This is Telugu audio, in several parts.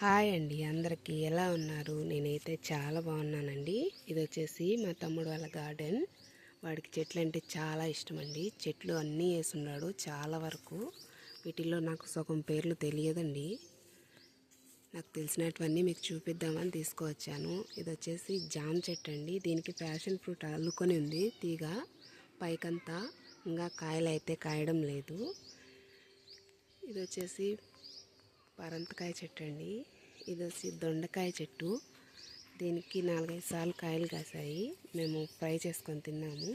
హాయ్ అండి, అందరికీ ఎలా ఉన్నారు? నేనైతే చాలా బాగున్నానండి. ఇది వచ్చేసి మా తమ్ముడు వాళ్ళ గార్డెన్. వాడికి చెట్లు అంటే చాలా ఇష్టం అండి. చెట్లు అన్నీ వేసున్నాడు చాలా వరకు. వీటిల్లో నాకు సగం పేర్లు తెలియదండి. నాకు తెలిసినటువన్నీ మీకు చూపిద్దామని తీసుకువచ్చాను. ఇది వచ్చేసి జామ చెట్టు అండి. దీనికి ప్యాషన్ ఫ్రూట్ అల్లుకొని ఉంది తీగ పైకంతా. ఇంకా కాయలు అయితే కాయడం లేదు. ఇది వచ్చేసి పరంతకాయ చెట్టు అండి. ఇది వచ్చి దొండకాయ చెట్టు. దీనికి 4-5 సార్లు కాయలు కాసాయి. మేము ఫ్రై చేసుకొని తిన్నాము.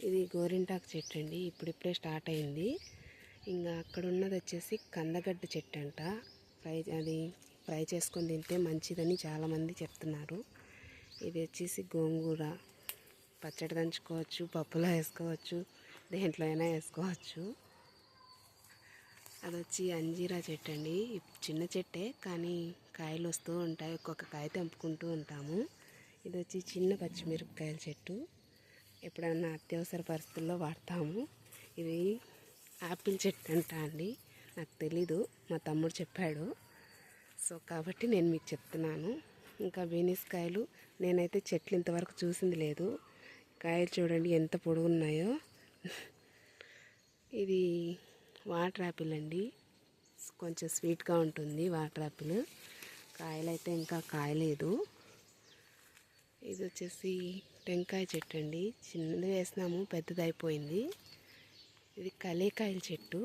ఇది గోరింటాకు చెట్టు అండి. ఇప్పుడిప్పుడే స్టార్ట్ అయింది. ఇంకా అక్కడ ఉన్నది వచ్చేసి కందగడ్డ చెట్టు అంట. ఫ్రై చేసుకొని తింటే మంచిదని చాలామంది చెప్తున్నారు. ఇది వచ్చేసి గోంగూర. పచ్చడి దంచుకోవచ్చు, పప్పులో వేసుకోవచ్చు, దేంట్లో అయినా వేసుకోవచ్చు. అది వచ్చి అంజీరా చెట్టు అండి. చిన్న చెట్టే కానీ కాయలు వస్తూ ఉంటాయి. ఒక్కొక్క కాయ తెంపుకుంటూ ఉంటాము. ఇది వచ్చి చిన్న పచ్చిమిరపకాయల చెట్టు. ఎప్పుడన్నా అత్యవసర పరిస్థితుల్లో వాడతాము. ఇది యాపిల్ చెట్టు అంట అండి. నాకు తెలీదు, మా తమ్ముడు చెప్పాడు. సో కాబట్టి నేను మీకు చెప్తున్నాను. ఇంకా బీనీస్ కాయలు నేనైతే చెట్లు ఇంతవరకు చూసింది లేదు. కాయలు చూడండి ఎంత పొడుగున్నాయో. ఇది వాటర్ యాపిల్ అండి. కొంచెం స్వీట్గా ఉంటుంది వాటర్ యాపిల్. కాయలు అయితే ఇంకా కాయలేదు. ఇది వచ్చేసి టెంకాయ చెట్టు అండి. చిన్నది వేసినాము, పెద్దది అయిపోయింది. ఇది కలేకాయల చెట్టు.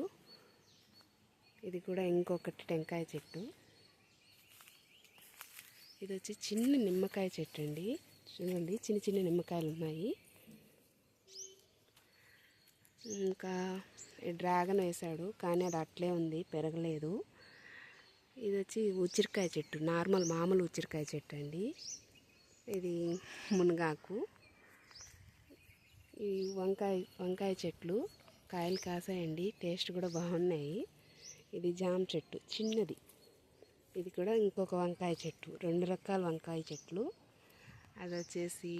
ఇది కూడా ఇంకొకటి టెంకాయ చెట్టు. ఇది వచ్చి చిన్న నిమ్మకాయ చెట్టు అండి. చూడండి చిన్న చిన్న నిమ్మకాయలు ఉన్నాయి. ఇంకా డ్రాగన్ వేశాడు కానీ అది అట్లే ఉంది, పెరగలేదు. ఇది వచ్చి ఉసిరికాయ చెట్టు, మామూలు ఉసిరికాయ చెట్టు అండి. ఇది మునగాకు. ఈ వంకాయ చెట్లు కాయలు కాసాయండి, టేస్ట్ కూడా బాగున్నాయి. ఇది జామ చెట్టు చిన్నది. ఇది కూడా ఇంకొక వంకాయ చెట్టు. 2 రకాల వంకాయ చెట్లు. అది వచ్చేసి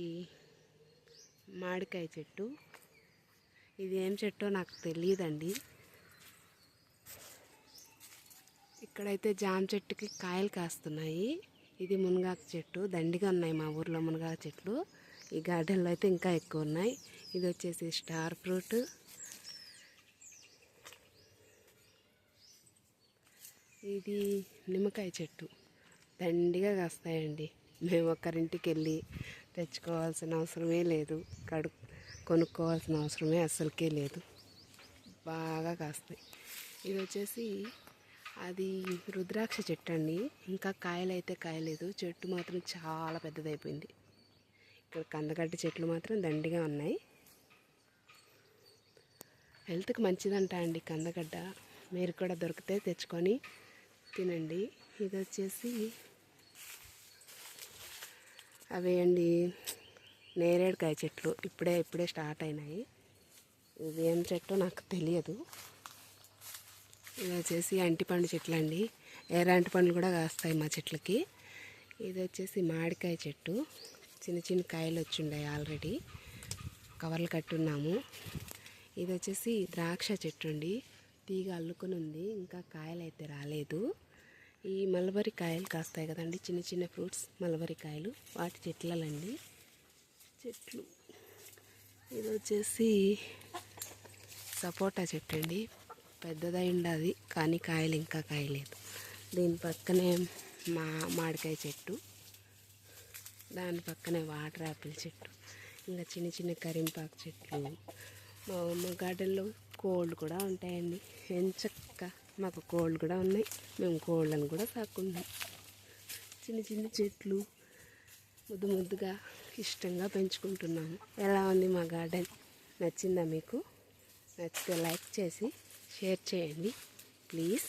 మామిడికాయ చెట్టు. ఇది ఏం చెట్టో నాకు తెలియదండి. ఇక్కడైతే జామ చెట్టుకి కాయలు కాస్తున్నాయి. ఇది మునగాకు చెట్టు. దండిగా ఉన్నాయి మా ఊర్లో మునగాకు చెట్లు. ఈ గార్డెన్లో అయితే ఇంకా ఎక్కువ ఉన్నాయి. ఇది వచ్చేసి స్టార్ ఫ్రూట్. ఇది నిమ్మకాయ చెట్టు. దండిగా కాస్తాయండి. మేము ఒకరింటికి వెళ్ళి తెచ్చుకోవాల్సిన అవసరమే లేదు, కొనుక్కోవాల్సిన అవసరమే అస్సలకే లేదు. బాగా కాస్తాయి. ఇది వచ్చేసి అది రుద్రాక్ష చెట్టు అండి. ఇంకా కాయలు అయితే కాయలేదు. చెట్టు మాత్రం చాలా పెద్దదైపోయింది. ఇక్కడ కందగడ్డ చెట్లు మాత్రం దండిగా ఉన్నాయి. హెల్త్కి మంచిదంట అండి కందగడ్డ. మీరు కూడా దొరికితే తెచ్చుకొని తినండి. ఇది వచ్చేసి అవే అండి నేరేడుకాయ చెట్లు. ఇప్పుడే స్టార్ట్ అయినాయి. ఇది ఏం చెట్టు నాకు తెలియదు. ఇది వచ్చేసి అంటిపండు చెట్లు అండి. ఎర్రంటి పండ్లు కూడా కాస్తాయి మా చెట్లకి. ఇది వచ్చేసి మామిడికాయ చెట్టు. చిన్న కాయలు వచ్చిండాయి, ఆల్రెడీ కవర్లు కట్టున్నాము. ఇది వచ్చేసి ద్రాక్ష చెట్టు అండి. తీగ అల్లుకొని ఉంది, ఇంకా కాయలు అయితే రాలేదు. ఈ మలబరీ కాయలు కాస్తాయి కదండి, చిన్న ఫ్రూట్స్ మలబరీ కాయలు, వాటి చెట్లండి చెట్లు. ఇది వచ్చేసి సపోటా చెట్టు అండి. పెద్దదై ఉండదు కానీ కాయలు ఇంకా కాయలేదు. దీని పక్కనే మామిడికాయ చెట్టు, దాని పక్కనే వాటర్ యాపిల్ చెట్టు, ఇంకా చిన్న కరింపాకు చెట్లు. మా గార్డెన్లో కోళ్ళు కూడా ఉంటాయండి. ఎంచక్క మాకు కోళ్ళు కూడా ఉన్నాయి. మేము కోళ్ళను కూడా సాకున్నాం. చిన్న చెట్లు ముద్దుగా ఇష్టంగా పెంచుకుంటున్నాము. ఎలా ఉంది మా గార్డెన్? నచ్చిందా మీకు? నచ్చితే లైక్ చేసి షేర్ చేయండి ప్లీజ్.